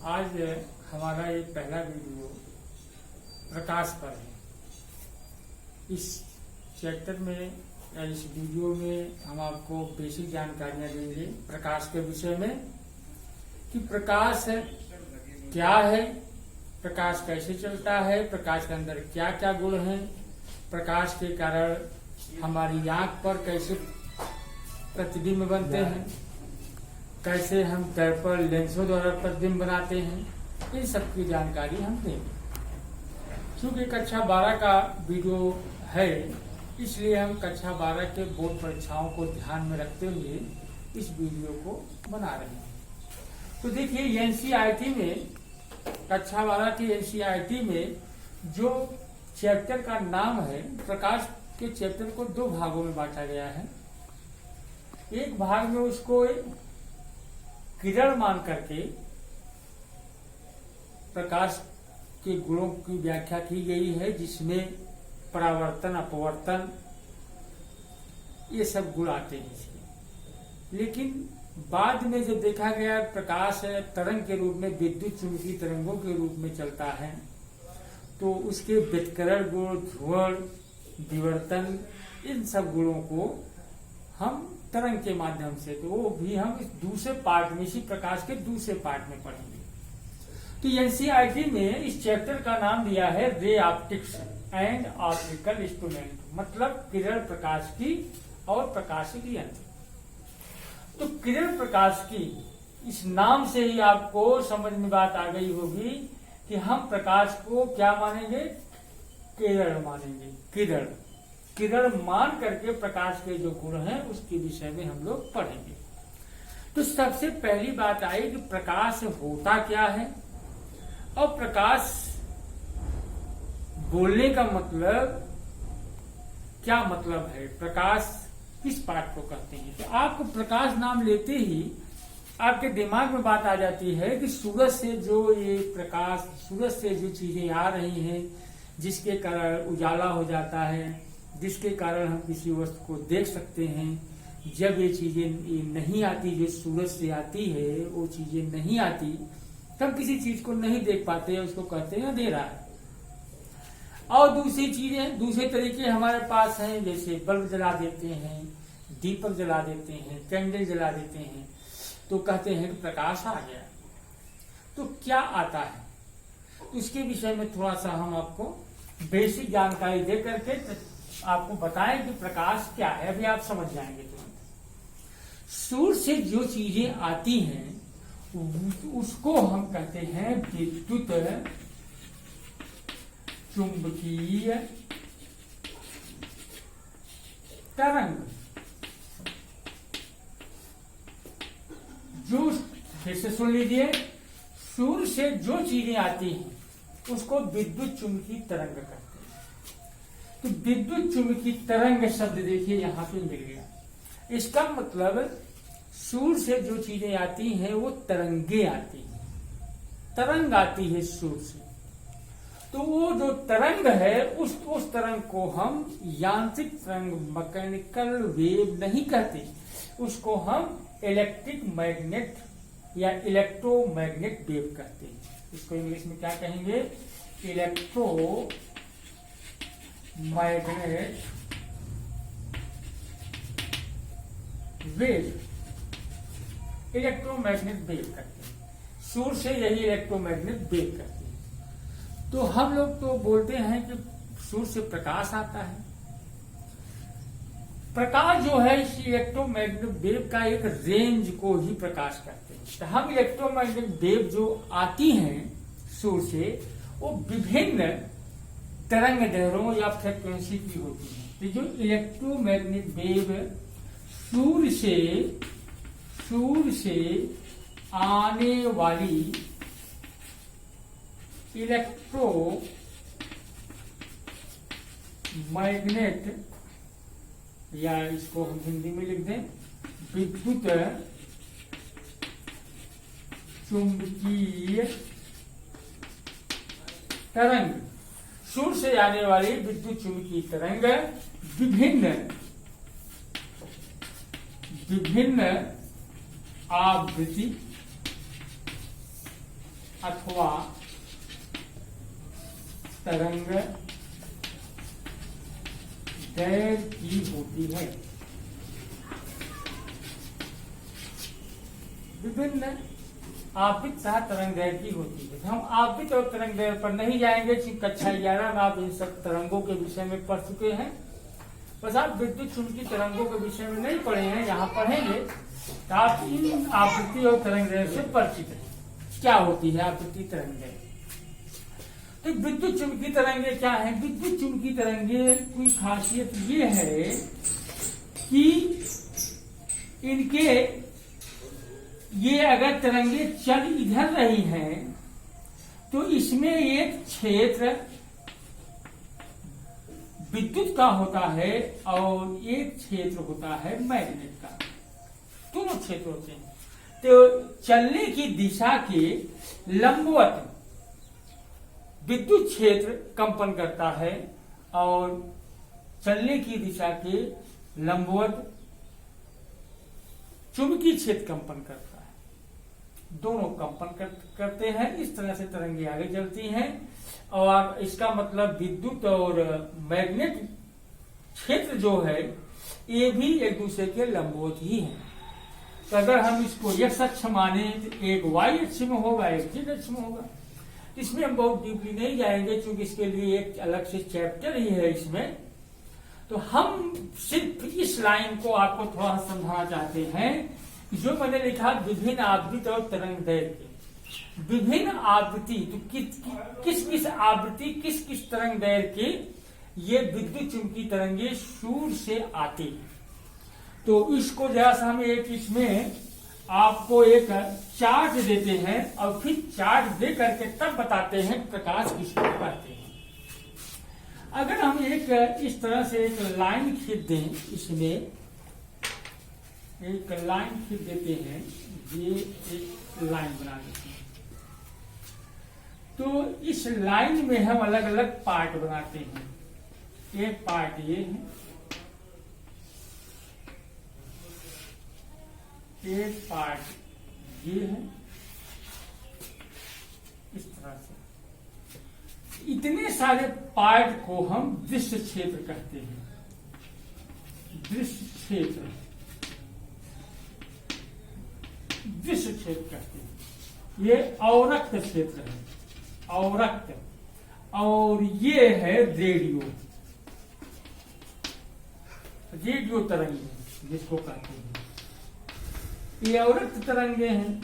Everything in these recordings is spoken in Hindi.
आज हमारा ये पहला वीडियो प्रकाश पर है। इस चैप्टर में या इस वीडियो में हम आपको बेसिक जानकारियां देंगे प्रकाश के विषय में कि प्रकाश क्या है, प्रकाश कैसे चलता है, प्रकाश के अंदर क्या क्या गुण हैं, प्रकाश के कारण हमारी आंख पर कैसे प्रतिबिंब बनते हैं, कैसे हम दर्पण लेंसों द्वारा प्रतिबिंब बनाते हैं, इन सब की जानकारी हम देंगे। क्योंकि कक्षा 12 का वीडियो है, इसलिए हम कक्षा 12 के बोर्ड परीक्षाओं को ध्यान में रखते हुए इस वीडियो को बना रहे हैं। तो देखिए एनसीईआरटी में, कक्षा 12 की एनसीईआरटी में जो चैप्टर का नाम है, प्रकाश के चैप्टर को 2 भागों में बांटा गया है। एक भाग में उसको किरण मान करके प्रकाश के गुणों की व्याख्या की गई है, जिसमें परावर्तन, अपवर्तन ये सब गुण आते हैं इसके। लेकिन बाद में जब देखा गया प्रकाश तरंग के रूप में, विद्युत चुंबकीय तरंगों के रूप में चलता है, तो उसके व्यतिकरण गुण, ध्रुवण, विवर्तन, इन सब गुणों को हम तरंग के माध्यम से, तो वो भी हम इस दूसरे पार्ट में, इसी प्रकाश के दूसरे पार्ट में पढ़ेंगे। तो एनसीईआरटी में इस चैप्टर का नाम दिया है ray optics and optical instrument, मतलब किरण प्रकाश की और प्रकाशिक यंत्र। तो किरण प्रकाश की इस नाम से ही आपको समझ में बात आ गई होगी कि हम प्रकाश को क्या मानेंगे, किरण मानेंगे। किरण मान करके प्रकाश के जो गुण हैं उसके विषय में हम लोग पढ़ेंगे। तो सबसे पहली बात आई कि प्रकाश होता क्या है, और प्रकाश बोलने का मतलब क्या मतलब है, प्रकाश किस पाठ को कहते हैं। तो आपको प्रकाश नाम लेते ही आपके दिमाग में बात आ जाती है कि सूरज से जो ये प्रकाश, सूरज से जो चीजें आ रही हैं, जिसके कारण उजाला हो जाता है, जिसके कारण हम किसी वस्तु को देख सकते हैं। जब ये चीजें नहीं आती, जो सूरज से आती है वो चीजें नहीं आती, तब किसी चीज को नहीं देख पाते हैं, उसको कहते हैं अंधेरा है। और दूसरी चीजें, दूसरे तरीके हमारे पास हैं, जैसे बल्ब जला देते हैं, दीपक जला देते हैं, कैंडल जला देते हैं, तो कहते हैं कि प्रकाश आ गया। तो क्या आता है, तो इसके विषय में थोड़ा सा हम आपको बेसिक जानकारी दे करके आपको बताएं कि प्रकाश क्या है। अभी आप समझ जाएंगे तुरंत। सूर्य से जो चीजें आती हैं उसको हम कहते हैं विद्युत चुंबकीय तरंग। जो, जैसे सुन लीजिए, सूर्य से जो चीजें आती हैं उसको विद्युत चुंबकीय तरंग कहते हैं। तो विद्युत चुंबकीय तरंग शब्द देखिए यहाँ पे मिल गया। इसका मतलब सूर्य से जो चीजें आती हैं वो तरंगे आती हैं, तरंग आती है सूर्य से। तो वो जो तरंग है उस तरंग को हम यांत्रिक तरंग, मैकेनिकल वेव नहीं कहते, उसको हम इलेक्ट्रिक मैग्नेट या इलेक्ट्रोमैग्नेट वेव कहते हैं। इसको इंग्लिश में क्या कहेंगे, इलेक्ट्रोमैग्नेट वेव, इलेक्ट्रोमैग्नेट वेव कहते हैं। सूर्य से यही इलेक्ट्रोमैग्नेट वेव कहते हैं। तो हम लोग तो बोलते हैं कि सूर्य से प्रकाश आता है। प्रकाश जो है इस इलेक्ट्रोमैग्नेटिक वेव का एक रेंज को ही प्रकाश कहते हैं। तो हम इलेक्ट्रोमैग्नेटिक वेव जो आती हैं सूर्य से, वो विभिन्न तरंग दैर्घ्यों या फ्रीक्वेंसी की होती है। तो जो इलेक्ट्रोमैग्नेटिक वेव सूर्य से आने वाली इलेक्ट्रोमैग्नेट, या इसको हम हिंदी में लिख दें विद्युत चुंबकीय तरंग, सूर्य से आने वाली विद्युत चुंबकीय तरंग विभिन्न आवृत्ति अथवा तरंग दैर्घ्य की होती है। विभिन्न आपतित तथा तरंग दैर्घ्य की होती है। हम आपतित और तरंग दैर्घ्य पर नहीं जाएंगे क्योंकि कक्षा 11 में आप इन सब तरंगों के विषय में पढ़ चुके हैं। बस आप विद्युत चुंबकीय तरंगों के विषय में नहीं पढ़े हैं, यहाँ पढ़ेंगे तो आप इन आवृत्ति और तरंग दैर्घ्य से परिचित हैं। क्या होती है आवृत्ति तरंग दैर्घ्य? तो विद्युत चुंबकीय तरंगे क्या है? विद्युत चुंबकीय तरंगे की खासियत ये है कि इनके ये अगर तरंगे चल इधर रही हैं तो इसमें एक क्षेत्र विद्युत का होता है और एक क्षेत्र होता है मैग्नेट का। दोनों क्षेत्र होते हैं। तो चलने की दिशा के लंबवत विद्युत क्षेत्र कंपन करता है और चलने की दिशा के लंबवत चुंबकीय क्षेत्र कंपन करता है। दोनों कंपन करते हैं। इस तरह से तरंगे आगे चलती हैं और इसका मतलब विद्युत और मैग्नेट क्षेत्र जो है ये भी एक दूसरे के लंबवत ही है। तो अगर हम इसको x अक्ष माने तो एक y अक्ष में होगा, एक z अक्ष में होगा। इसमें हम बहुत डीपली नहीं जाएंगे क्योंकि इसके लिए एक अलग से चैप्टर ही है इसमें। तो हम सिर्फ इस लाइन को आपको थोड़ा समझाना चाहते हैं। जो मैंने लिखा विभिन्न आवृत्ति और तरंग दैर्घ्य। विभिन्न आवृत्ति तो किस किस आवृत्ति किस किस तरंग दैर्घ्य के ये विद्युत चुंबकीय तरंगे सूर्य से आती है। तो इसको जरा सा हम एक इसमें आपको एक चार्ट देते हैं और फिर चार्ट दे करके तब बताते हैं प्रकाश किसको कहते हैं। अगर हम एक इस तरह से एक लाइन खींच दें, इसमें एक लाइन खींच देते हैं, ये एक लाइन बना देते हैं। तो इस लाइन में हम अलग अलग पार्ट बनाते हैं। एक पार्ट ये है, एक पार्ट ये है, इस तरह से। इतने सारे पार्ट को हम दृश्य क्षेत्र कहते हैं। दृश्य क्षेत्र, दृश्य क्षेत्र कहते हैं। ये अवरक्त क्षेत्र है, अवरक्त। और ये है रेडियो, रेडियो तरंगे जिसको कहते हैं। ये अवरक्त तरंगे हैं।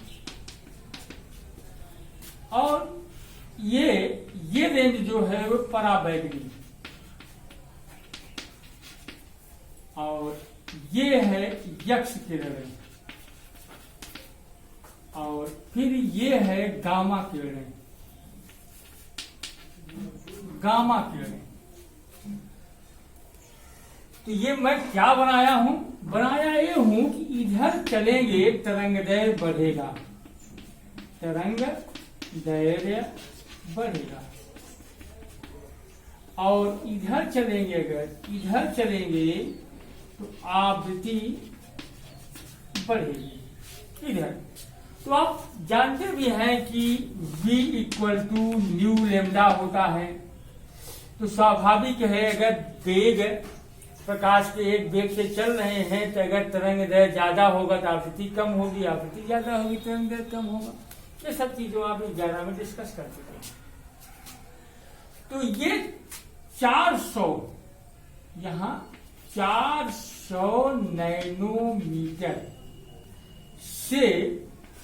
और ये रेंज जो है वो पराबैंगनी, और ये है यक्ष किरणें, और फिर ये है गामा किरणें, गामा किरणें। तो ये मैं क्या बनाया हूं? बनाया ये हूं कि इधर चलेंगे तरंग दैर्घ्य बढ़ेगा, तरंग दैर्घ्य बढ़ेगा। और इधर चलेंगे, अगर इधर चलेंगे तो आवृत्ति बढ़ेगी इधर। तो आप जानते भी हैं कि v equal to nu lambda होता है। तो स्वाभाविक है अगर वेग प्रकाश के एक वेग से चल रहे हैं तो अगर तरंग दैर्घ्य ज्यादा होगा तो आवृत्ति कम होगी, आवृत्ति ज्यादा होगी तरंग दैर्घ्य कम होगा। ये सब चीजों आप 11 में डिस्कस कर चुके हैं। तो ये 400, यहाँ 400 नैनोमीटर से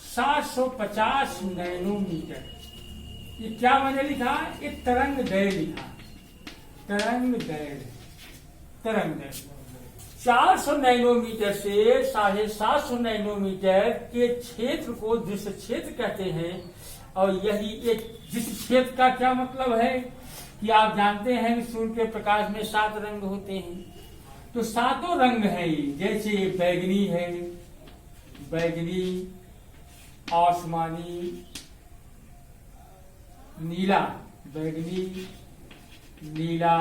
750 नैनोमीटर, ये क्या मैंने लिखा? ये तरंग दैर्घ्य लिखा, तरंग दैर्घ्य, तरंग दैर्घ्य 400 नैनोमीटर से 750 नैनोमीटर के क्षेत्र को दृश्य क्षेत्र कहते हैं। और यही एक दृश्य क्षेत्र का क्या मतलब है कि आप जानते हैं कि सूर्य के प्रकाश में 7 रंग होते हैं। तो 7 रंग है ये, जैसे बैगनी है, बैगनी, आसमानी, नीला, बैगनी, नीला,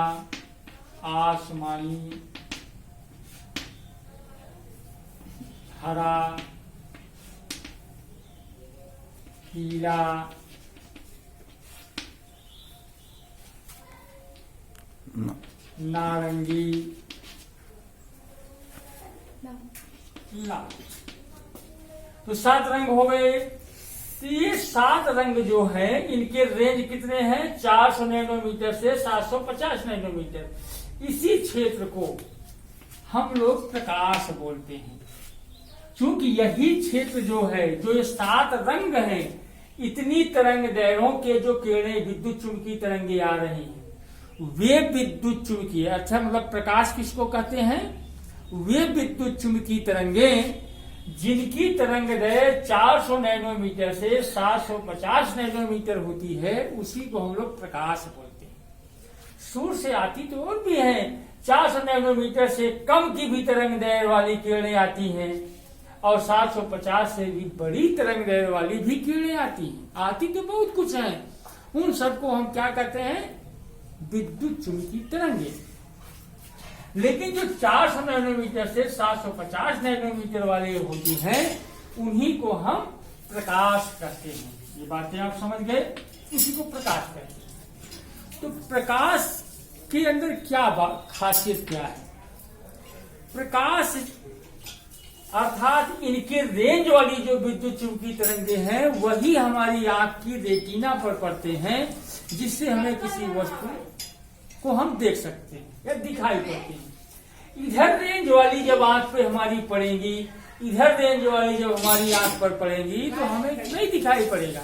आसमानी, हरा, पीला, नारंगी, लाल। तो 7 रंग हो गए। तो ये 7 रंग जो है इनके रेंज कितने हैं? 400 नैनोमीटर से 750 नैनोमीटर। इसी क्षेत्र को हम लोग प्रकाश बोलते हैं। क्योंकि यही क्षेत्र जो है, जो ये 7 रंग हैं, इतनी तरंग दैर्घ्यों के जो किरणें विद्युत चुंबकीय तरंगे आ रही हैं, वे विद्युत चुंबकीय, अच्छा मतलब प्रकाश किसको कहते हैं? वे विद्युत चुंबकीय तरंगे जिनकी तरंग दैर्घ्य 400 नैनोमीटर से 750 नैनोमीटर होती है, उसी को हम लोग प्रकाश बोलते हैं। सूर्य से आती तो और भी है, 400 नैनोमीटर से कम की भी तरंग दैर्घ्य वाली किरणें आती हैं, और 750 से भी बड़ी तरंग दैर्घ्य वाली भी किरणें आती हैं। आती तो बहुत कुछ है, उन सबको हम क्या कहते हैं? विद्युत चुंबकीय तरंगे। लेकिन जो 400 नैनोमीटर से 750 नैनोमीटर वाले होती हैं, उन्हीं को हम प्रकाश कहते हैं। ये बातें आप समझ गए? उसी को प्रकाश कहते हैं। तो प्रकाश के अंदर क्या खासियत क्या है? प्रकाश अर्थात इनके रेंज वाली जो विद्युत चुंबकीय तरंगे हैं, वही हमारी आंख की रेटिना पर पड़ते हैं, जिससे हमें किसी वस्तु को हम देख सकते हैं या दिखाई पड़ती है। इधर रेंज वाली जब आंख पे हमारी पड़ेंगी, इधर रेंज वाली जब हमारी आंख पर पड़ेंगी, तो हमें नहीं दिखाई पड़ेगा।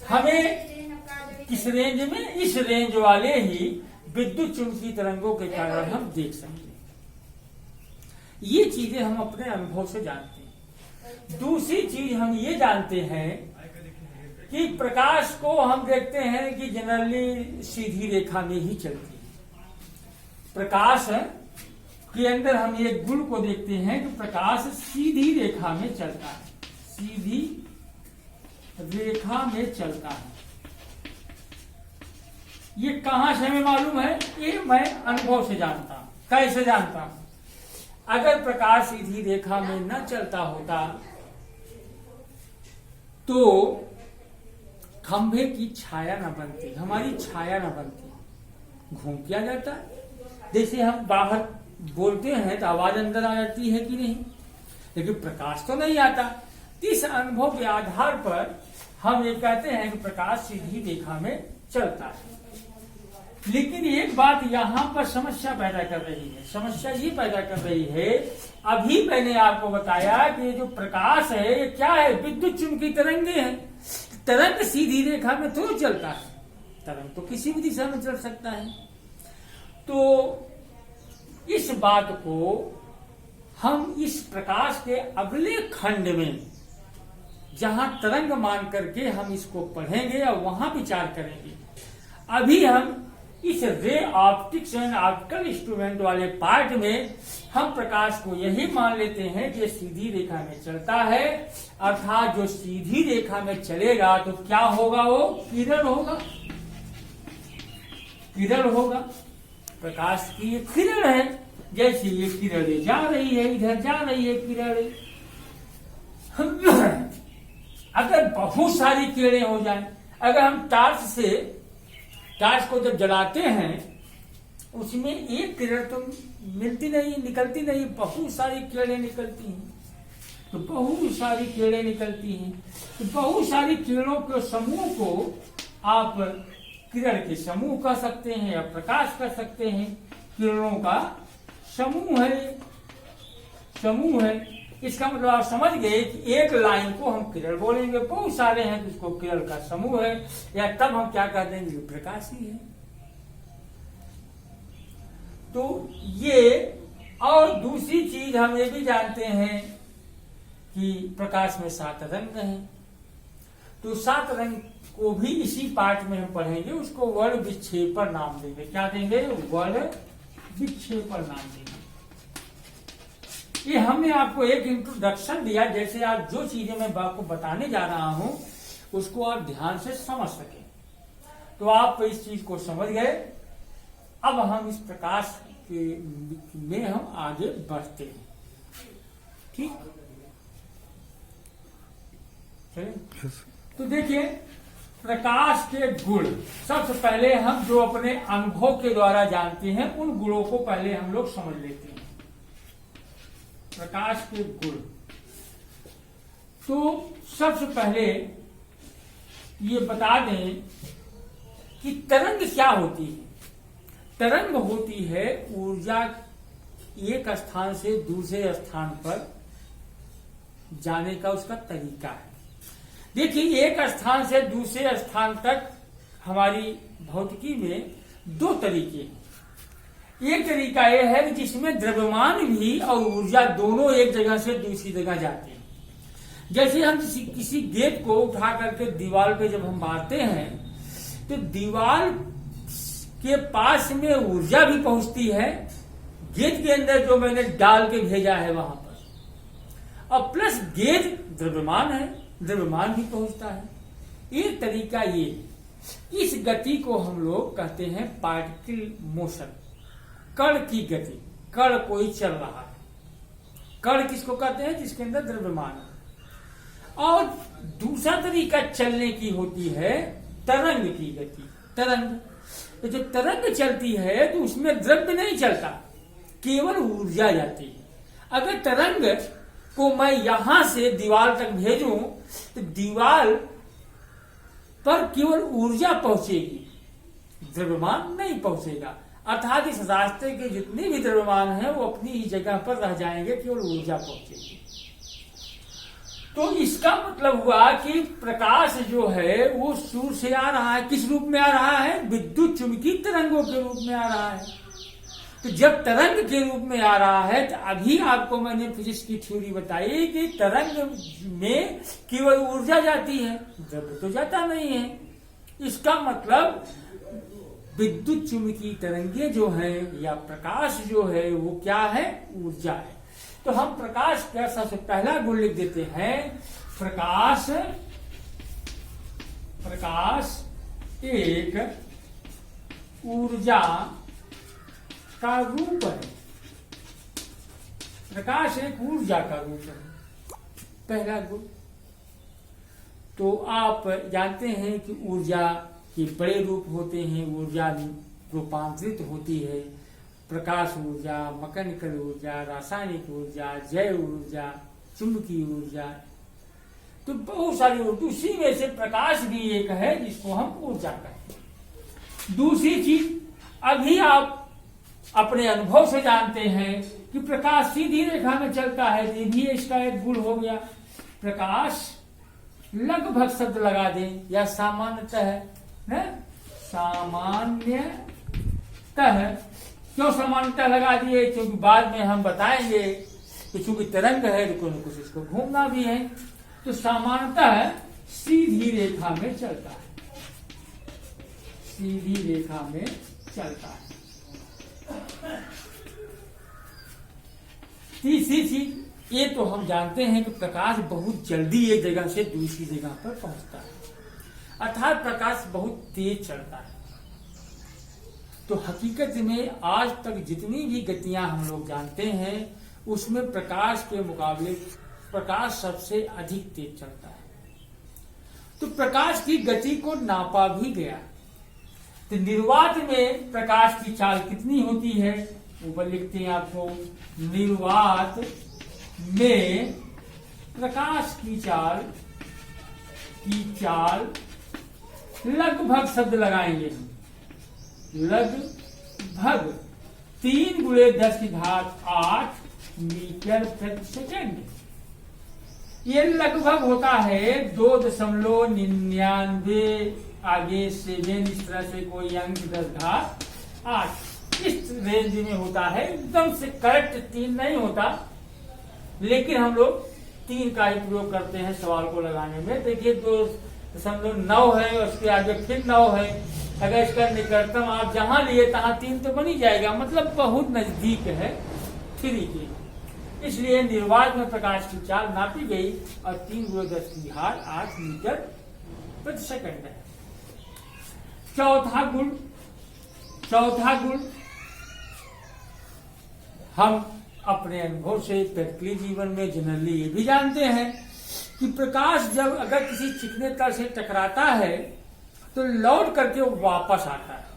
हमें किस रेंज में? इस रेंज वाले ही विद्युत चुंबकीय तरंगों के कारण हम देख सकते हैं। ये चीजें हम अपने अनुभव से जानते हैं। दूसरी चीज हम ये जानते हैं कि प्रकाश को हम देखते हैं कि जनरली सीधी रेखा में ही चलती है। प्रकाश के अंदर हम एक गुण को देखते हैं कि प्रकाश सीधी रेखा में चलता है, सीधी रेखा में चलता है। ये कहां से हमें मालूम है? ये मैं अनुभव से जानता हूं। कैसे जानता हूं? अगर प्रकाश सीधी रेखा में न चलता होता तो खंभे की छाया न बनती, हमारी छाया न बनती, घूम किया जाता। जैसे हम बाहर बोलते हैं तो आवाज अंदर आ जाती है कि नहीं, लेकिन प्रकाश तो नहीं आता। इस अनुभव के आधार पर हम ये कहते हैं कि प्रकाश सीधी रेखा में चलता है। लेकिन एक बात यहाँ पर समस्या पैदा कर रही है। समस्या ये पैदा कर रही है, अभी मैंने आपको बताया कि ये जो प्रकाश है, ये क्या है? विद्युत चुंबकीय तरंगे हैं। तरंग सीधी रेखा में तो चलता है, तरंग तो किसी भी दिशा में चल सकता है। तो इस बात को हम इस प्रकाश के अगले खंड में, जहां तरंग मान करके हम इसको पढ़ेंगे और वहां विचार करेंगे। अभी हम इस ray optics and optical instrument वाले पार्ट में हम प्रकाश को यही मान लेते हैं कि सीधी रेखा में चलता है, अर्थात जो सीधी रेखा में चलेगा तो क्या होगा? वो किरण होगा, किरण होगा। प्रकाश की ये किरण है, जैसे ये किरणें जा रही है, इधर जा रही है किरणें। अगर बहुत सारी किरणें हो जाएं, अगर हम टॉर्च को जब जलाते हैं, उसमें एक किरण तो मिलती नहीं, निकलती नहीं, बहुत सारी किरणें निकलती हैं। तो बहुत सारी किरणें निकलती हैं, तो बहुत सारी किरणों के समूह को आप किरण के समूह कह सकते हैं या प्रकाश कह सकते हैं। किरणों का समूह है, समूह है। इसका मतलब आप समझ गए कि एक लाइन को हम किरण बोलेंगे, बहुत सारे हैं तो इसको किरण का समूह है, या तब हम क्या कह देंगे? प्रकाश ही है। तो ये, और दूसरी चीज हम ये भी जानते हैं कि प्रकाश में 7 रंग हैं। तो 7 रंग को भी इसी पार्ट में हम पढ़ेंगे, उसको वर्ण विक्षेपण नाम देंगे। क्या देंगे? वर्ण विक्षेपण नाम देंगे। ये हमने आपको एक इंट्रोडक्शन दिया, जैसे आप जो चीजें मैं आपको बताने जा रहा हूं उसको आप ध्यान से समझ सकें। तो आप इस चीज को समझ गए। अब हम इस प्रकाश में हम आगे बढ़ते हैं, ठीक? चलिए। तो देखिए, प्रकाश के गुण, सबसे पहले हम जो अपने अनुभव के द्वारा जानते हैं उन गुणों को पहले हम लोग समझ लेते हैं। प्रकाश के गुण, तो सबसे पहले ये बता दें कि तरंग क्या होती है। तरंग होती है ऊर्जा एक स्थान से दूसरे स्थान पर जाने का उसका तरीका है। देखिए, एक स्थान से दूसरे स्थान तक हमारी भौतिकी में दो तरीके हैं। एक तरीका यह है कि जिसमें द्रव्यमान भी और ऊर्जा दोनों एक जगह से दूसरी जगह जाते हैं। जैसे हम किसी गेंद को उठा करके दीवार पे जब हम मारते हैं तो दीवार के पास में ऊर्जा भी पहुंचती है, गेंद के अंदर जो मैंने डाल के भेजा है वहां पर, और प्लस गेंद द्रव्यमान है, द्रव्यमान भी पहुंचता है। एक तरीका ये, इस गति को हम लोग कहते हैं पार्टिकल मोशन, कण की गति। कण कोई चल रहा है, कण किसको कहते हैं? जिसके अंदर द्रव्यमान है। और दूसरा तरीका चलने की होती है तरंग की गति। तरंग, तो जब तरंग चलती है तो उसमें द्रव्य नहीं चलता, केवल ऊर्जा जाती है। अगर तरंग को मैं यहां से दीवार तक भेजूं तो दीवार पर केवल ऊर्जा पहुंचेगी, द्रव्यमान नहीं पहुंचेगा। अर्थात इस रास्ते के जितने भी द्रव्यमान हैं वो अपनी ही जगह पर रह जाएंगे, केवल ऊर्जा पहुंचेगी। तो इसका मतलब हुआ कि प्रकाश जो है वो सूर्य से आ रहा है। किस रूप में आ रहा है? विद्युत चुंबकीय तरंगों के रूप में आ रहा है। तो जब तरंग के रूप में आ रहा है तो अभी आपको मैंने फिजिक्स की थ्योरी बताई कि तरंग में केवल ऊर्जा जाती है, द्रव्य तो जाता नहीं है। इसका मतलब विद्युत चुंबकीय तरंगे जो है या प्रकाश जो है वो क्या है? ऊर्जा है। तो हम प्रकाश का सबसे पहला गुण लिख देते हैं, प्रकाश एक ऊर्जा का रूप है। प्रकाश एक ऊर्जा का रूप है, पहला गुण। तो आप जानते हैं कि ऊर्जा के बड़े रूप होते हैं, ऊर्जा रूपांतरित होती है। प्रकाश ऊर्जा, मैकेनिकल ऊर्जा, रासायनिक ऊर्जा, जैव ऊर्जा, चुंबकीय ऊर्जा, तो बहुत सारी ऊर्जा। उसी में से प्रकाश भी एक है जिसको हम ऊर्जा कहते हैं। दूसरी चीज, अभी आप अपने अनुभव से जानते हैं कि प्रकाश सीधी रेखा में चलता है, ये भी इसका एक गुण हो गया। प्रकाश लगभग शब्द लगा दें या सामान्यतः, सामान्यतः, क्यों सामान्यतः लगा दिए? क्योंकि बाद में हम बताएंगे कि चूंकि तरंग है तो कुछ न कुछ इसको घूमना भी है। तो सामान्यतः सीधी रेखा में चलता है, सीधी रेखा में चलता है। तीसरी चीज, ये तो हम जानते हैं कि प्रकाश बहुत जल्दी एक जगह से दूसरी जगह पर पहुंचता है, अर्थात प्रकाश बहुत तेज चलता है। तो हकीकत में आज तक जितनी भी गतियां हम लोग जानते हैं उसमें प्रकाश के मुकाबले प्रकाश सबसे अधिक तेज चलता है। तो प्रकाश की गति को नापा भी गया। तो निर्वात में प्रकाश की चाल कितनी होती है? ऊपर लिखते हैं आपको, निर्वात में प्रकाश की चाल लगभग शब्द लगाएंगे हम, लगभग 3 × 10⁸ मीटर प्रति सेकेंड। ये लगभग होता है 2.99, आगे 7, इस तरह से कोई अंक 10⁸, इस रेंज में होता है। एकदम से करेक्ट 3 नहीं होता, लेकिन हम लोग 3 का ही प्रयोग करते हैं सवाल को लगाने में। देखिए 2.9 है, उसके आगे फिर 9 है। अगर इसका निकटतम आप जहां लिए तहां 3 तो बन ही जाएगा, मतलब बहुत नजदीक है 3 के। इसलिए निर्वात में प्रकाश की चाल नापी गई और 3 × 10⁸ मीटर प्रति सेकंड है। चौथा गुण हम अपने अनुभव से प्रैक्टिकली जीवन में जनरली ये भी जानते हैं कि प्रकाश जब अगर किसी चिकने तल से टकराता है तो लौट करके वो वापस आता है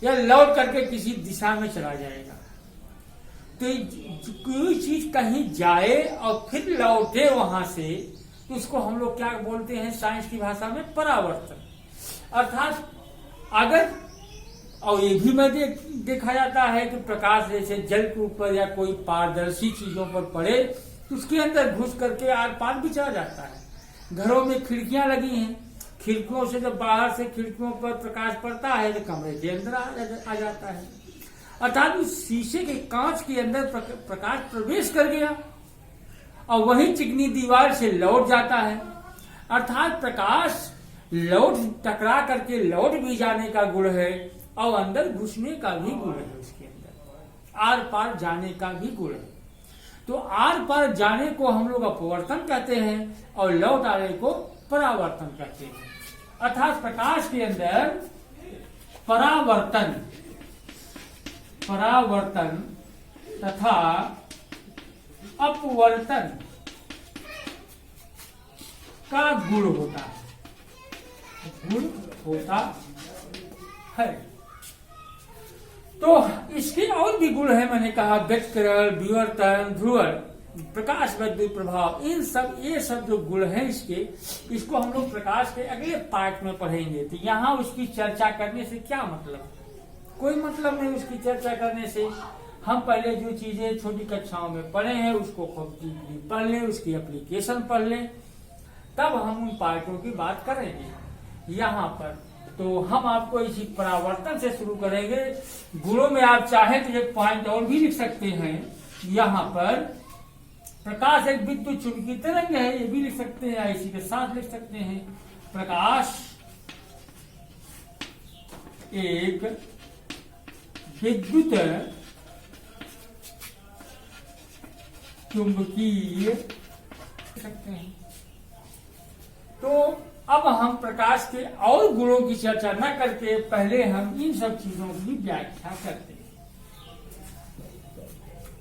या लौट करके किसी दिशा में चला जाएगा। तो कोई चीज कहीं जाए और फिर लौटे वहां से, तो उसको हम लोग क्या बोलते हैं साइंस की भाषा में, परावर्तन। अर्थात अगर, और ये भी में देखा जाता है कि प्रकाश जैसे जल के ऊपर या कोई पारदर्शी चीजों पर पड़े तो उसके अंदर घुस करके आर पार भी चला जाता है। घरों में खिड़कियां लगी हैं, खिड़कियों से जब बाहर से खिड़कियों पर प्रकाश पड़ता है तो कमरे के अंदर आ जाता है। अर्थात उस शीशे के कांच के अंदर प्रकाश प्रवेश कर गया और वही चिकनी दीवार से लौट जाता है। अर्थात प्रकाश लौट टकरा करके लौट भी जाने का गुण है और अंदर घुसने का भी गुण है, उसके अंदर आर पार जाने का भी गुण है। तो आर पार जाने को हम लोग अपवर्तन कहते हैं और लौट आने को परावर्तन कहते हैं। अर्थात प्रकाश के अंदर परावर्तन तथा अपवर्तन का गुण होता है। तो इसके और भी गुण है, मैंने कहा व्यतिकरण, विवर्तन, ध्रुवण, प्रकाश विद्युत प्रभाव, ये सब जो गुण हैं इसको हम लोग प्रकाश के अगले पार्ट में पढ़ेंगे। तो यहाँ उसकी चर्चा करने से क्या मतलब, कोई मतलब नहीं उसकी चर्चा करने से। हम पहले जो चीजें छोटी कक्षाओं में पढ़े हैं उसको खूब पढ़ लें, उसकी एप्लीकेशन पढ़ लें, तब हम उन पार्टों की बात करेंगे। यहाँ पर तो हम आपको इसी परावर्तन से शुरू करेंगे। गुणों में आप चाहे तो एक पॉइंट और भी लिख सकते हैं। यहाँ पर प्रकाश एक विद्युत चुंबकीय तरंग है, ये भी लिख सकते हैं, इसी के साथ लिख सकते हैं प्रकाश एक विद्युत चुंबकीय सकते हैं। तो अब हम प्रकाश के और गुणों की चर्चा न करके पहले हम इन सब चीजों की व्याख्या करते हैं।